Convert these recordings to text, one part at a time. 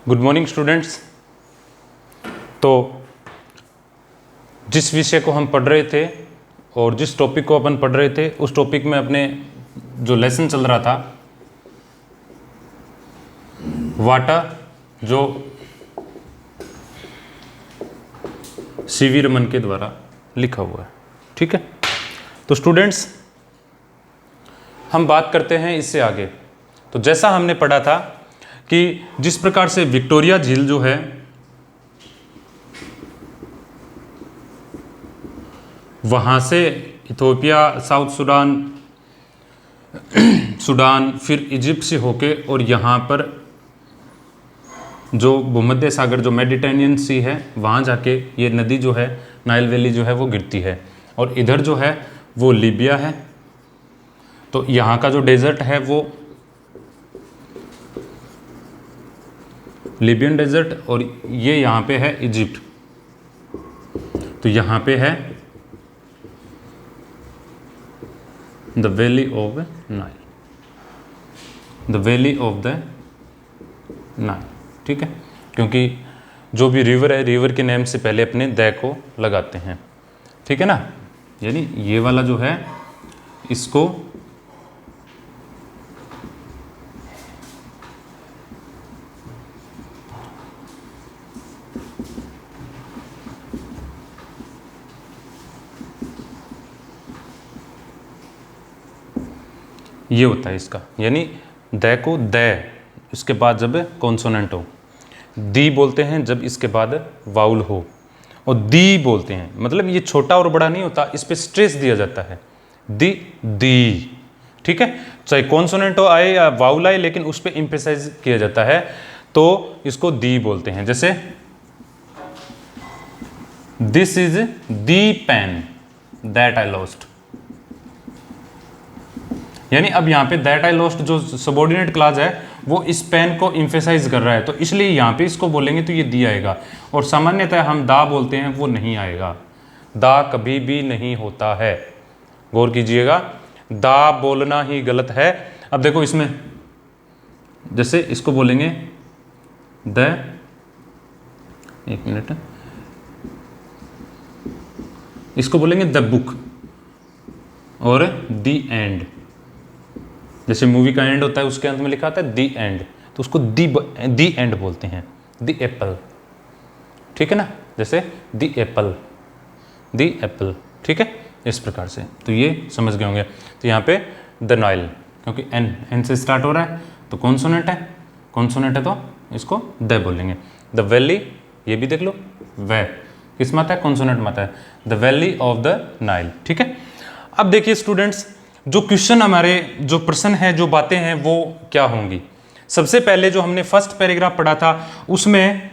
Good morning students. तो जिस विषय को हम पढ़ रहे थे और जिस टॉपिक को अपन पढ़ रहे थे उस टॉपिक में अपने जो लेसन चल रहा था वाटर, जो सीवी रमन के द्वारा लिखा हुआ है। ठीक है, तो स्टूडेंट्स हम बात करते हैं इससे आगे। तो जैसा हमने पढ़ा था कि जिस प्रकार से विक्टोरिया झील जो है वहाँ से इथोपिया, साउथ सूडान फिर इजिप्ट से होके और यहाँ पर जो भूमध्य सागर जो मेडिटेरेनियन सी है वहाँ जाके ये नदी जो है नाइल वैली जो है वो गिरती है और इधर जो है वो लीबिया है। तो यहाँ का जो डेजर्ट है वो लीबियन डेजर्ट और ये यहाँ पे है इजिप्ट। तो यहाँ पे है the valley of Nile, the valley of the Nile. ठीक है, क्योंकि जो भी रिवर है रिवर के नेम से पहले अपने द को लगाते हैं। ठीक है ना, यानी ये वाला जो है इसको ये होता है इसका, यानी द को द इसके बाद जब कॉन्सोनेंट हो, दी बोलते हैं जब इसके बाद वाउल हो, और दी बोलते हैं मतलब ये छोटा और बड़ा नहीं होता, इस पे स्ट्रेस दिया जाता है दी दी। ठीक है, चाहे कॉन्सोनेंट हो आए या वाउल आए लेकिन उस पे एम्फेसाइज किया जाता है, तो इसको दी बोलते हैं। जैसे this is the pen that I lost, यानी अब यहाँ पे दैट आई लॉस्ट जो सबऑर्डिनेट क्लॉज है वो इस पेन को एम्फेसाइज कर रहा है, तो इसलिए यहाँ पे इसको बोलेंगे तो ये दी आएगा। और सामान्यतः हम दा बोलते हैं वो नहीं आएगा, दा कभी भी नहीं होता है, गौर कीजिएगा, दा बोलना ही गलत है। अब देखो इसमें जैसे इसको बोलेंगे द, एक मिनट, इसको बोलेंगे द बुक और दी एंड, जैसे मूवी का एंड होता है उसके अंत में लिखा आता है दी एंड, तो उसको दी एंड बोलते हैं। दी एप्पल, ठीक है ना, जैसे दी एप्पल, दी एप्पल। ठीक है, इस प्रकार से तो ये समझ गए होंगे। तो यहाँ पे द नाइल, क्योंकि एन से स्टार्ट हो रहा है तो कॉन्सोनेंट है तो इसको द बोलेंगे। द वैली, ये भी देख लो, वै किस माता है, कॉन्सोनेंट माता है, the valley of the Nile. ठीक है, अब देखिए स्टूडेंट्स, जो क्वेश्चन हमारे जो प्रश्न है जो बातें हैं वो क्या होंगी। सबसे पहले जो हमने फर्स्ट पैराग्राफ पढ़ा था उसमें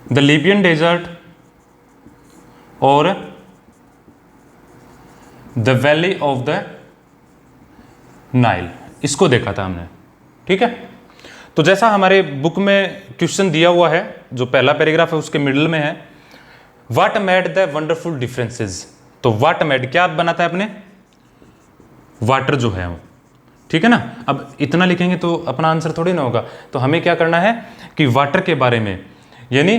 द लीबियन डेजर्ट और the valley of the Nile, इसको देखा था हमने। ठीक है, तो जैसा हमारे बुक में क्वेश्चन दिया हुआ है, जो पहला पैराग्राफ है उसके मिडिल में है, what made the wonderful differences. तो व्हाट मेड क्या बनाता है अपने, वाटर जो है वो। ठीक है ना, अब इतना लिखेंगे तो अपना आंसर थोड़ी ना होगा, तो हमें क्या करना है कि वाटर के बारे में, यानी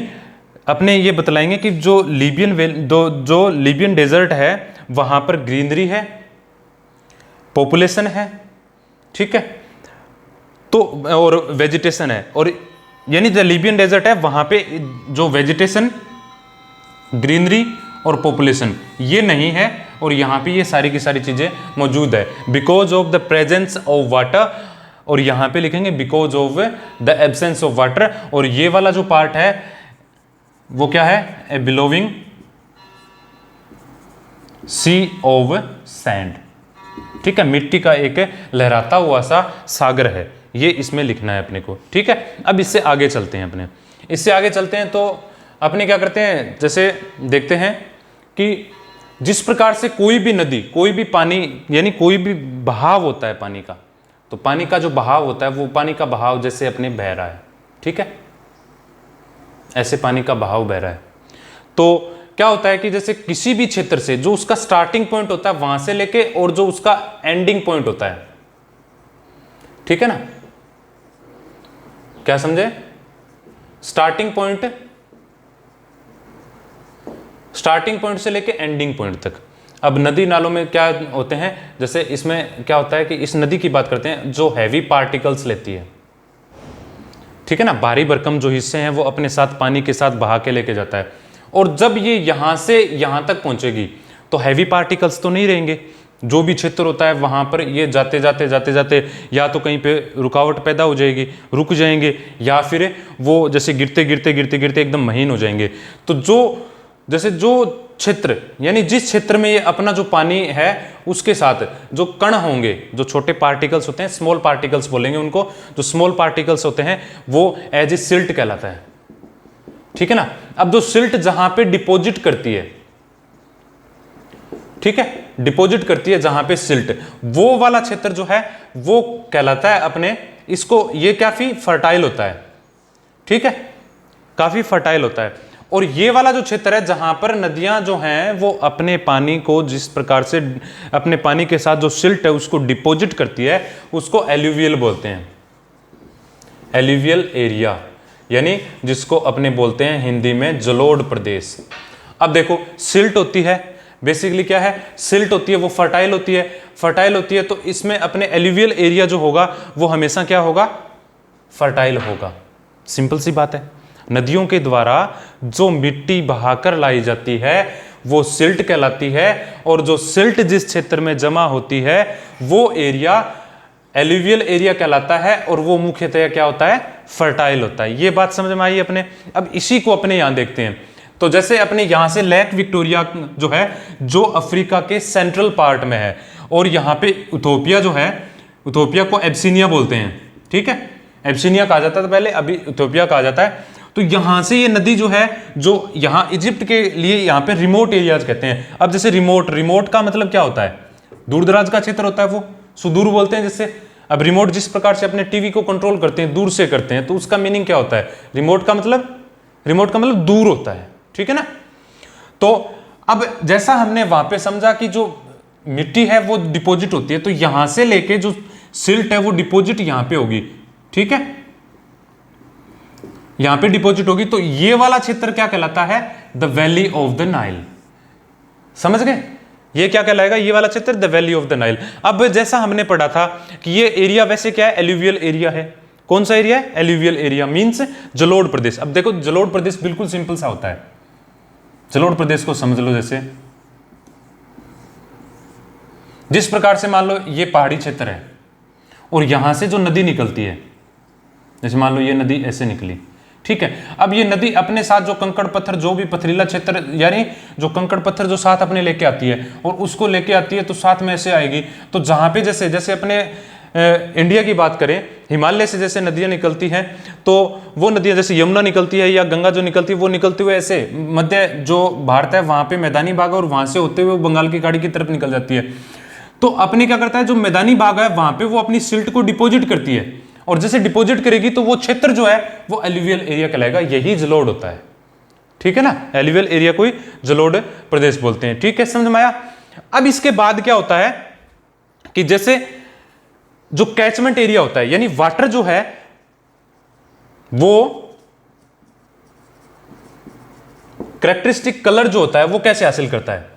अपने ये बतलाएंगे कि जो लीबियन डेजर्ट है वहां पर ग्रीनरी है, पॉपुलेशन है, ठीक है, तो और वेजिटेशन है, और यानी जो लीबियन डेजर्ट है वहां पे जो वेजिटेशन, ग्रीनरी और पॉपुलेशन ये नहीं है, और यहाँ पे ये सारी की सारी चीजें मौजूद है because of the presence of water, और यहाँ पे लिखेंगे because of the absence of water. और ये वाला जो पार्ट है वो क्या है, ए बिलोविंग सी ऑफ सैंड। ठीक है, मिट्टी का एक लहराता हुआ सा सागर है, ये इसमें लिखना है अपने को। ठीक है, अब इससे आगे चलते हैं तो अपने क्या करते हैं, जैसे देखते हैं कि जिस प्रकार से कोई भी नदी, कोई भी पानी, यानी कोई भी बहाव होता है पानी का, तो पानी का जो बहाव होता है वो पानी का बहाव जैसे अपने बह रहा है। ठीक है, ऐसे पानी का बहाव बह रहा है, तो क्या होता है कि जैसे किसी भी क्षेत्र से जो उसका स्टार्टिंग पॉइंट होता है वहां से लेके और जो उसका एंडिंग पॉइंट होता है, ठीक है ना, क्या समझे? स्टार्टिंग पॉइंट से लेके एंडिंग पॉइंट तक। अब नदी नालों में क्या होते हैं, जैसे इसमें क्या होता है कि इस नदी की बात करते हैं जो हैवी पार्टिकल्स लेती है, ठीक है ना, भारी भरकम जो हिस्से हैं वो अपने साथ पानी के साथ बहा के लेके जाता है। और जब ये यहां से यहां तक पहुंचेगी तो हैवी पार्टिकल्स तो नहीं रहेंगे, जो भी क्षेत्र होता है वहां पर ये जाते जाते या तो कहीं पे रुकावट पैदा हो जाएगी, रुक जाएंगे, या फिर वो जैसे गिरते गिरते एकदम महीन हो जाएंगे। तो जो क्षेत्र यानी जिस क्षेत्र में ये अपना जो पानी है उसके साथ जो कण होंगे, जो छोटे पार्टिकल्स होते हैं, स्मॉल पार्टिकल्स बोलेंगे उनको, जो स्मॉल पार्टिकल्स होते हैं वो एज ए सिल्ट कहलाता है, ठीक है ना। अब जो सिल्ट जहां पे डिपॉजिट करती है, ठीक है, डिपॉजिट करती है जहां पे सिल्ट, वो वाला क्षेत्र जो है वो कहलाता है अपने, इसको ये काफी फर्टाइल होता है, ठीक है, काफी फर्टाइल होता है। और ये वाला जो क्षेत्र है जहां पर नदियां जो हैं वो अपने पानी को जिस प्रकार से अपने पानी के साथ जो सिल्ट है उसको डिपॉजिट करती है, उसको एल्यूवियल बोलते हैं, एल्यूवियल एरिया, यानी जिसको अपने बोलते हैं हिंदी में जलोढ़ प्रदेश। अब देखो सिल्ट होती है, बेसिकली क्या है, सिल्ट होती है, वो फर्टाइल होती है, तो इसमें अपने एल्यूवियल एरिया जो होगा वो हमेशा क्या होगा, फर्टाइल होगा। सिंपल सी बात है, नदियों के द्वारा जो मिट्टी बहाकर लाई जाती है वो सिल्ट कहलाती है, और जो सिल्ट जिस क्षेत्र में जमा होती है वो एरिया एल्यूवियल एरिया कहलाता है, और वो मुख्यतः क्या होता है, फर्टाइल होता है। ये बात समझ में आई अपने। अब इसी को अपने यहां देखते हैं, तो जैसे अपने यहां से लेक विक्टोरिया जो है जो अफ्रीका के सेंट्रल पार्ट में है, और यहां पे इथोपिया जो है, इथोपिया को एब्सिनिया बोलते हैं, ठीक है, एब्सिनिया कहा जाता था पहले, अभी इथोपिया कहा जाता है। तो यहां से ये नदी जो है, जो यहां इजिप्ट के लिए यहां पे रिमोट एरियाज कहते हैं। अब जैसे रिमोट का मतलब क्या होता है, दूर दराज का क्षेत्र होता है, वो सुदूर बोलते हैं जैसे। अब रिमोट जिस प्रकार से अपने टीवी को कंट्रोल करते हैं, दूर से करते हैं, तो उसका मीनिंग क्या होता है, रिमोट का मतलब दूर होता है, ठीक है ना। तो अब जैसा हमने वहां पे समझा कि जो मिट्टी है वो डिपॉजिट होती है, तो यहां से लेके जो सिल्ट है वो डिपॉजिट यहां पे होगी, ठीक है, यहां पे डिपॉजिट होगी। तो ये वाला क्षेत्र क्या कहलाता है, the valley of the Nile. समझ गए, ये क्या कहलाएगा, ये वाला क्षेत्र the valley of the Nile. अब जैसा हमने पढ़ा था कि ये एरिया वैसे क्या है, एल्यूवियल एरिया है। कौन सा एरिया है, एल्यूवियल एरिया मींस जलोढ़ प्रदेश। अब देखो जलोढ़ प्रदेश बिल्कुल सिंपल सा होता है, जलोढ़ प्रदेश को समझ लो जैसे जिस प्रकार से मान लो ये पहाड़ी क्षेत्र है और यहां से जो नदी निकलती है, जैसे मान लो ये नदी ऐसे निकली, ठीक है। अब ये नदी अपने साथ जो कंकड़ पत्थर, जो भी पथरीला क्षेत्र, यानी जो कंकड़ पत्थर जो साथ अपने लेके आती है और उसको लेके आती है, तो साथ में ऐसे आएगी। तो जहां पे जैसे अपने इंडिया की बात करें, हिमालय से जैसे नदियां निकलती हैं, तो वो नदियां जैसे यमुना निकलती है या गंगा जो निकलती है, वो निकलते हुए ऐसे मध्य जो भारत है वहां पे मैदानी भाग है, और वहां से होते हुए बंगाल की खाड़ी की तरफ निकल जाती है। तो अपने क्या करता है, जो मैदानी भाग है वहां पे वो अपनी सिल्ट को डिपॉजिट करती है, और जैसे डिपॉजिट करेगी तो वो क्षेत्र जो है वो एल्यूवियल एरिया कहलाएगा, यही जलोढ़ होता है, ठीक है ना। एल्यूवियल एरिया को ही जलोढ़ प्रदेश बोलते हैं, ठीक है, समझ में आया। अब इसके बाद क्या होता है कि जैसे जो कैचमेंट एरिया होता है, यानी वाटर जो है वो कैरेक्टरिस्टिक कलर जो होता है वो कैसे हासिल करता है,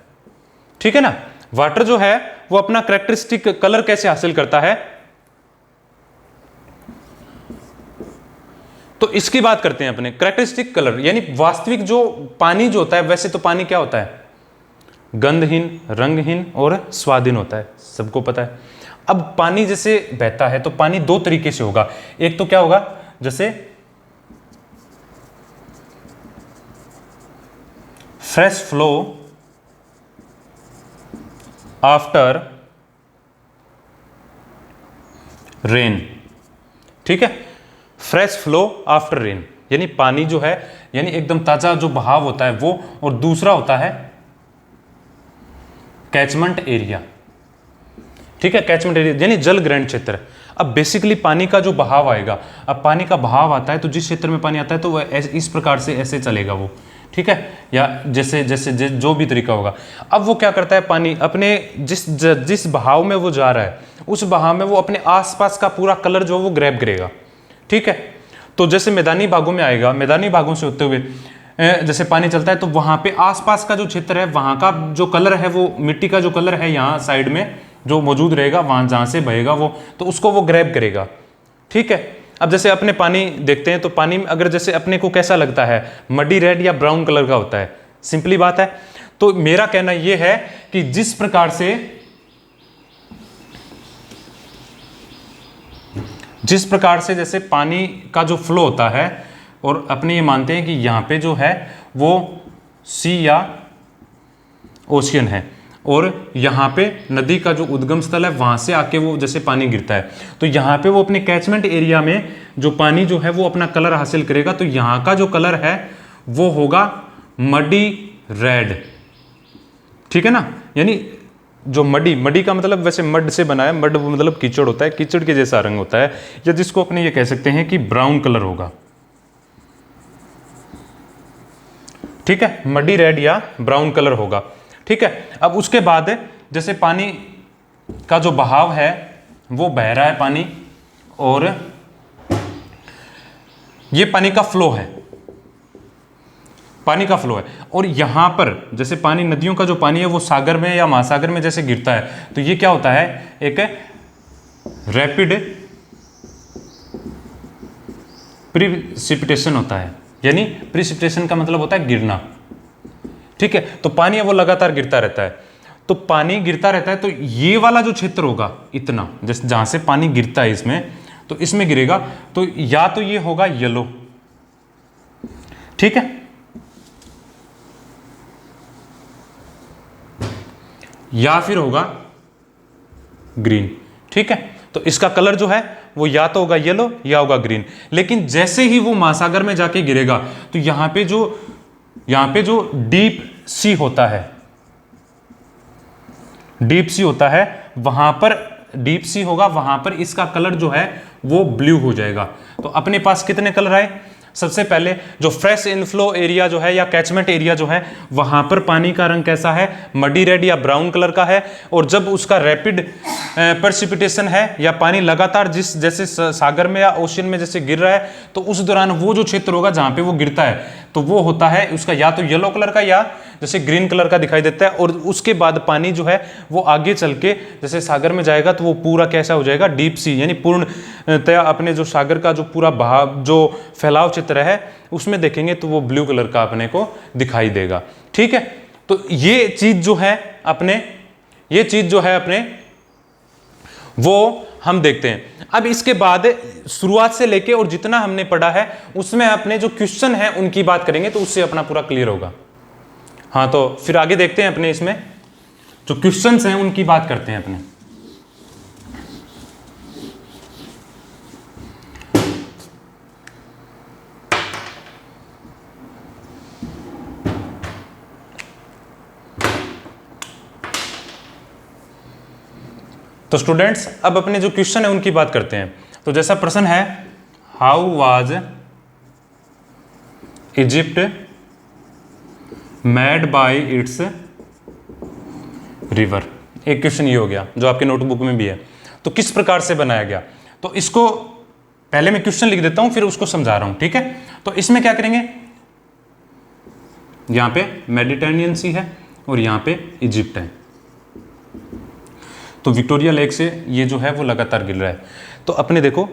ठीक है ना। वाटर जो है वो अपना कैरेक्टरिस्टिक कलर कैसे हासिल करता है, तो इसकी बात करते हैं अपने। कैरेक्टरिस्टिक कलर यानी वास्तविक जो पानी जो होता है, वैसे तो पानी क्या होता है, गंधहीन, रंगहीन और स्वादहीन होता है, सबको पता है। अब पानी जैसे बहता है तो पानी दो तरीके से होगा, एक तो क्या होगा, जैसे फ्रेश फ्लो आफ्टर रेन, ठीक है, फ्रेश फ्लो आफ्टर रेन, यानी पानी जो है यानी एकदम ताजा जो बहाव होता है वो, और दूसरा होता है कैचमेंट एरिया, ठीक है, कैचमेंट एरिया यानी जल ग्रहण क्षेत्र। अब बेसिकली पानी का जो बहाव आएगा, अब पानी का बहाव आता है तो जिस क्षेत्र में पानी आता है तो वह इस प्रकार से ऐसे चलेगा वो, ठीक है, या जैसे जो भी तरीका होगा। अब वो क्या करता है, पानी अपने जिस बहाव में वो जा रहा है उस बहाव में वो अपने आसपास का पूरा कलर जो वो ग्रैब करेगा, ठीक है। तो जैसे मैदानी भागों में आएगा, मैदानी भागों से होते हुए जैसे पानी चलता है तो वहां पे आसपास का जो क्षेत्र है वहां का जो कलर है, वो मिट्टी का जो कलर है यहाँ साइड में जो मौजूद रहेगा, वहां जहां से बहेगा वो, तो उसको वो ग्रैब करेगा। ठीक है। अब जैसे अपने पानी देखते हैं तो पानी में अगर जैसे अपने को कैसा लगता है, मडी रेड या ब्राउन कलर का होता है, सिंपली बात है। तो मेरा कहना यह है कि जिस प्रकार से जैसे पानी का जो फ्लो होता है, और अपने ये मानते हैं कि यहाँ पे जो है वो सी या ओशियन है, और यहाँ पे नदी का जो उद्गम स्थल है वहाँ से आके वो जैसे पानी गिरता है, तो यहाँ पे वो अपने कैचमेंट एरिया में जो पानी जो है वो अपना कलर हासिल करेगा। तो यहाँ का जो कलर है वो होगा मडी रेड। ठीक है ना, यानी जो मडी का मतलब वैसे मड से बना है, मड मतलब कीचड़ होता है, कीचड़ के जैसा रंग होता है, या जिसको अपने ये कह सकते हैं कि ब्राउन कलर होगा। ठीक है, मडी रेड या ब्राउन कलर होगा। ठीक है। अब उसके बाद जैसे पानी का जो बहाव है वो बह रहा है पानी, और ये पानी का फ्लो है, पानी का फ्लो है, और यहां पर जैसे पानी, नदियों का जो पानी है वो सागर में या महासागर में जैसे गिरता है, तो ये क्या होता है, एक रैपिड प्रिसिपिटेशन होता है, यानी प्रिसिपिटेशन का मतलब होता है गिरना। ठीक है। तो पानी है वो लगातार गिरता रहता है, तो पानी गिरता रहता है, तो ये वाला जो क्षेत्र होगा इतना, जैसे जहां से पानी गिरता है इसमें, तो इसमें गिरेगा, तो या तो ये होगा येलो। ठीक है, या फिर होगा ग्रीन। ठीक है। तो इसका कलर जो है वो या तो होगा येलो या होगा ग्रीन। लेकिन जैसे ही वो महासागर में जाके गिरेगा तो यहां पे जो डीप सी होता है, डीप सी होता है, वहां पर डीप सी होगा, वहां पर इसका कलर जो है वो ब्लू हो जाएगा। तो अपने पास कितने कलर आए, सबसे पहले जो फ्रेश इनफ्लो एरिया जो है या कैचमेंट एरिया जो है वहां पर पानी का रंग कैसा है, मडी रेड या ब्राउन कलर का है, और जब उसका रैपिड प्रेसिपिटेशन है या पानी लगातार जैसे सागर में या ओशियन में जैसे गिर रहा है, तो उस दौरान वो जो क्षेत्र होगा जहां पे वो गिरता है तो वो होता है उसका या तो येलो कलर का या जैसे ग्रीन कलर का दिखाई देता है। और उसके बाद पानी जो है वो आगे चल के जैसे सागर में जाएगा तो वो पूरा कैसा हो जाएगा, डीप सी, यानी पूर्णतया अपने जो सागर का जो पूरा बहाव जो फैलाव चित्र है उसमें देखेंगे तो वो ब्लू कलर का अपने को दिखाई देगा। ठीक है। तो ये चीज जो है अपने वो हम देखते हैं। अब इसके बाद शुरुआत से लेके और जितना हमने पढ़ा है उसमें अपने जो क्वेश्चन है उनकी बात करेंगे तो उससे अपना पूरा क्लियर होगा। हाँ, तो फिर आगे देखते हैं अपने इसमें जो क्वेश्चंस हैं उनकी बात करते हैं अपने। तो स्टूडेंट्स अब अपने जो क्वेश्चन है उनकी बात करते हैं। तो जैसा प्रश्न है, how was Egypt made by it's river. एक क्वेश्चन ये हो गया जो आपके नोटबुक में भी है। तो किस प्रकार से बनाया गया, तो इसको पहले मैं क्वेश्चन लिख देता हूं फिर उसको समझा रहा हूं। ठीक है। तो इसमें क्या करेंगे, यहां पे मेडिटेरेनियन सी है और यहां पे इजिप्ट है, तो विक्टोरिया लेक से ये जो है वो लगातार गिर रहा है। तो अपने देखो,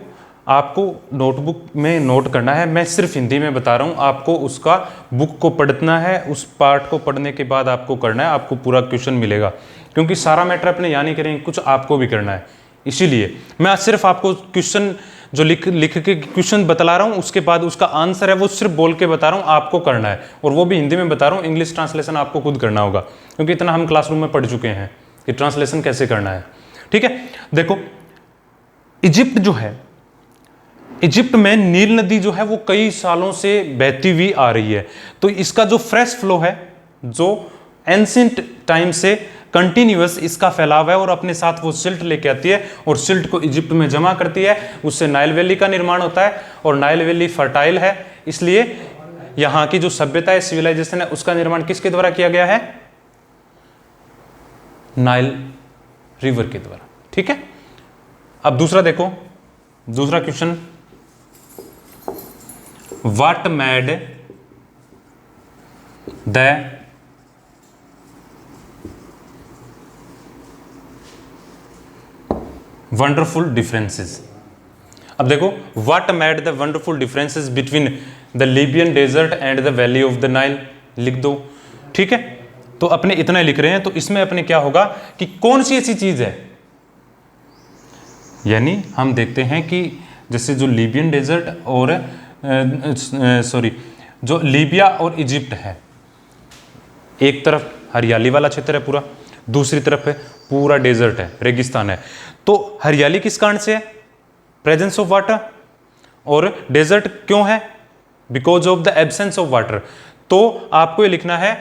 आपको नोटबुक में नोट करना है, मैं सिर्फ हिंदी में बता रहा हूँ, आपको उसका बुक को पढ़ना है, उस पार्ट को पढ़ने के बाद आपको करना है, आपको पूरा क्वेश्चन मिलेगा, क्योंकि सारा मैटर अपने यहाँ नहीं करेंगे, कुछ आपको भी करना है। इसीलिए मैं सिर्फ आपको क्वेश्चन जो लिख के क्वेश्चन बतला रहा हूँ, उसके बाद उसका आंसर है वो सिर्फ बोल के बता रहा हूँ, आपको करना है, और वो भी हिंदी में बता रहा हूँ, इंग्लिश ट्रांसलेशन आपको खुद करना होगा, क्योंकि इतना हम क्लासरूम में पढ़ चुके हैं कि ट्रांसलेशन कैसे करना है। ठीक है। देखो, इजिप्ट जो है, इजिप्ट में नील नदी जो है वो कई सालों से बहती हुई आ रही है, तो इसका जो फ्रेश फ्लो है, जो एंशिएंट टाइम से कंटिन्यूअस इसका फैलाव है, और अपने साथ वो सिल्ट लेके आती है और सिल्ट को इजिप्ट में जमा करती है, उससे नाइल वैली का निर्माण होता है, और नाइल वैली फर्टाइल है, इसलिए यहाँ की जो सभ्यता है, सिविलाइजेशन है, उसका निर्माण किसके द्वारा किया गया है, नाइल रिवर के द्वारा। ठीक है। अब दूसरा देखो, दूसरा question, what made the wonderful differences। अब देखो what made the wonderful differences between the Libyan desert and the valley of the Nile, लिख दो। ठीक है, तो अपने इतना लिख रहे हैं, तो इसमें अपने क्या होगा कि कौन सी ऐसी चीज है, यानी हम देखते हैं कि जैसे जो लीबियन डेजर्ट और जो लीबिया और इजिप्ट है, एक तरफ हरियाली वाला क्षेत्र है पूरा, दूसरी तरफ है पूरा डेजर्ट है, रेगिस्तान है। तो हरियाली किस कारण से है? Presence of water. और डेजर्ट क्यों है? Because of the absence of water. तो आपको ये लिखना है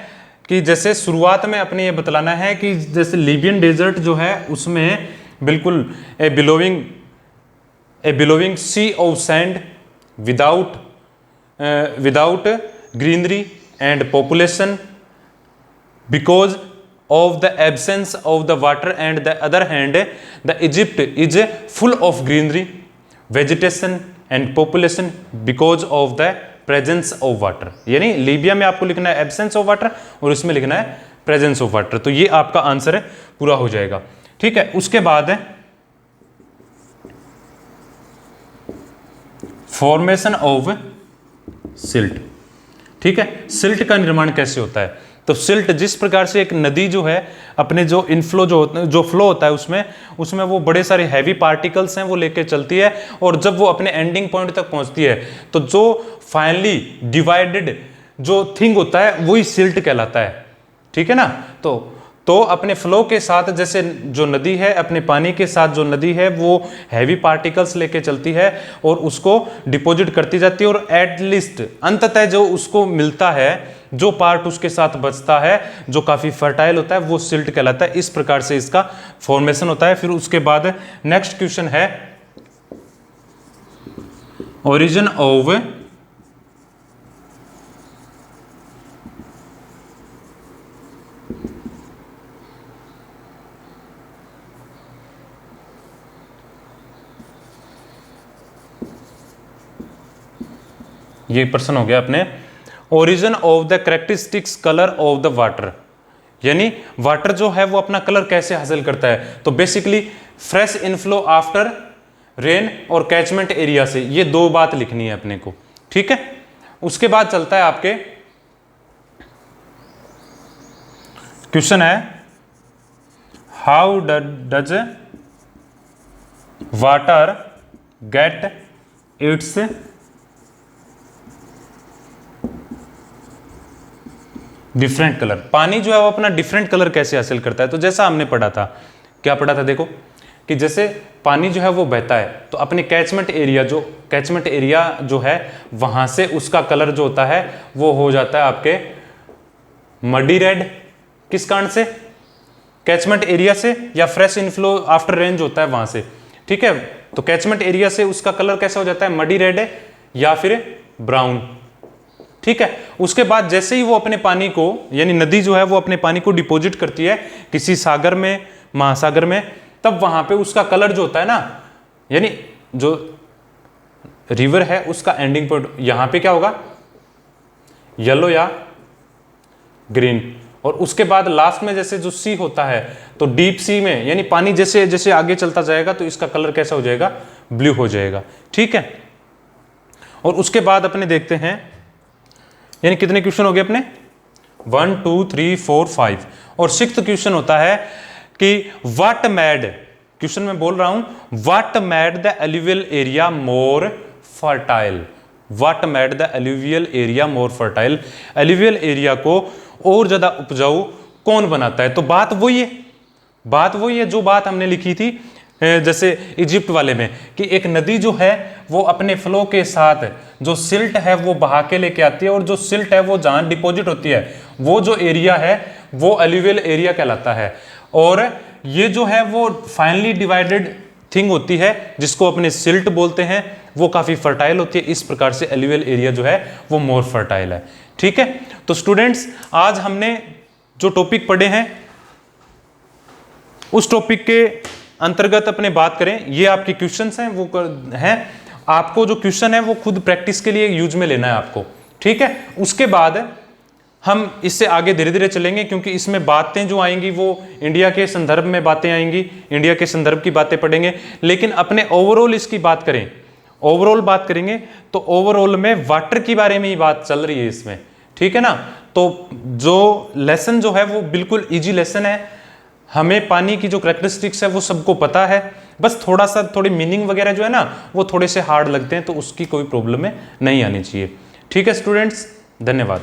कि जैसे शुरुआत में अपने ये बतलाना है कि जैसे लीबियन डेजर्ट जो है उसमें बिल्कुल a billowing sea of sand without greenery and population because of the absence of the water, and the other hand the Egypt is full of greenery, vegetation and population because of the presence of water। यानी Libya में आपको लिखना है absence of water और इसमें लिखना है presence of water। तो ये आपका आंसर है, पूरा हो जाएगा। ठीक है, उसके बाद है फॉर्मेशन ऑफ सिल्ट। ठीक है, सिल्ट का निर्माण कैसे होता है? तो सिल्ट जिस प्रकार से एक नदी जो है अपने जो इनफ्लो जो फ्लो होता है उसमें वो बड़े सारे हैवी पार्टिकल्स हैं वो लेके चलती है, और जब वो अपने एंडिंग पॉइंट तक पहुंचती है तो जो फाइनली डिवाइडेड जो थिंग होता है वही सिल्ट कहलाता है। ठीक है ना। तो अपने फ्लो के साथ जैसे जो नदी है, अपने पानी के साथ जो नदी है वो हैवी पार्टिकल्स लेके चलती है और उसको डिपॉजिट करती जाती है, और एटलीस्ट अंततः जो उसको मिलता है, जो पार्ट उसके साथ बचता है जो काफी फर्टाइल होता है वो सिल्ट कहलाता है। इस प्रकार से इसका फॉर्मेशन होता है। फिर उसके बाद नेक्स्ट क्वेश्चन है ओरिजिन ऑफ ये प्रश्न हो गया अपने origin of the characteristics colour of the water, यानी वाटर जो है वो अपना कलर कैसे हासिल करता है। तो basically fresh inflow after rain और कैचमेंट एरिया से, ये दो बात लिखनी है अपने को। ठीक है, उसके बाद चलता है आपके क्वेश्चन है how does water get its different colour. पानी जो है वो अपना डिफरेंट कलर कैसे हासिल करता है? तो जैसा हमने पढ़ा था, क्या पढ़ा था देखो, कि जैसे पानी जो है वो बहता है तो अपने कैचमेंट एरिया जो है वहां से उसका कलर जो होता है वो हो जाता है आपके मडी रेड। किस कारण से? कैचमेंट एरिया से, या फ्रेश इनफ्लो आफ्टर रेन जो होता है वहां से। ठीक है, तो कैचमेंट एरिया से उसका कलर कैसा हो जाता है? मडी रेड या फिर ब्राउन। ठीक है, उसके बाद जैसे ही वो अपने पानी को, यानी नदी जो है वो अपने पानी को डिपॉजिट करती है किसी सागर में, महासागर में, तब वहां पे उसका कलर जो होता है ना, यानी जो रिवर है उसका एंडिंग पॉइंट यहां पे क्या होगा? येलो या ग्रीन। और उसके बाद लास्ट में जैसे जो सी होता है तो डीप सी में, यानी पानी जैसे जैसे आगे चलता जाएगा तो इसका कलर कैसा हो जाएगा? ब्लू हो जाएगा। ठीक है, और उसके बाद अपने देखते हैं, यानी कितने क्वेश्चन हो गए अपने? 1 2 3 4 5, और सिक्स्थ क्वेश्चन होता है कि व्हाट मैड, क्वेश्चन में बोल रहा हूं, what mad the alluvial area more fertile. What mad the alluvial area more fertile, alluvial area को और ज्यादा उपजाऊ कौन बनाता है? तो बात वही है जो बात हमने लिखी थी जैसे इजिप्ट वाले में, कि एक नदी जो है वो अपने फ्लो के साथ जो सिल्ट है वो बहा के लेके आती है, और जो सिल्ट है वो जहां डिपॉजिट होती है वो जो एरिया है वो एलुवियल एरिया कहलाता है। और ये जो है वो फाइनली डिवाइडेड थिंग होती है जिसको अपने सिल्ट बोलते हैं, वो काफी फर्टाइल होती है। इस प्रकार से एलुवियल एरिया जो है वो मोर फर्टाइल है। ठीक है, तो स्टूडेंट्स आज हमने जो टॉपिक पढ़े हैं उस टॉपिक के अंतर्गत अपने बात करें, ये आपके क्वेश्चंस हैं वो हैं। आपको जो क्वेश्चन है वो खुद प्रैक्टिस के लिए यूज में लेना है आपको, ठीक है। उसके बाद हम इससे आगे धीरे धीरे चलेंगे, क्योंकि इसमें बातें जो आएंगी वो इंडिया के संदर्भ में बातें आएंगी, इंडिया के संदर्भ की बातें पढ़ेंगे। लेकिन अपने ओवरऑल इसकी बात करें, ओवरऑल बात करेंगे तो ओवरऑल में वाटर के बारे में ही बात चल रही है इसमें, ठीक है ना। तो जो लेसन जो है वो बिल्कुल इजी लेसन है, हमें पानी की जो करैक्टरिस्टिक्स है वो सबको पता है, बस थोड़ी मीनिंग वगैरह जो है ना वो थोड़े से हार्ड लगते हैं, तो उसकी कोई प्रॉब्लम नहीं आनी चाहिए, ठीक है स्टूडेंट्स। धन्यवाद।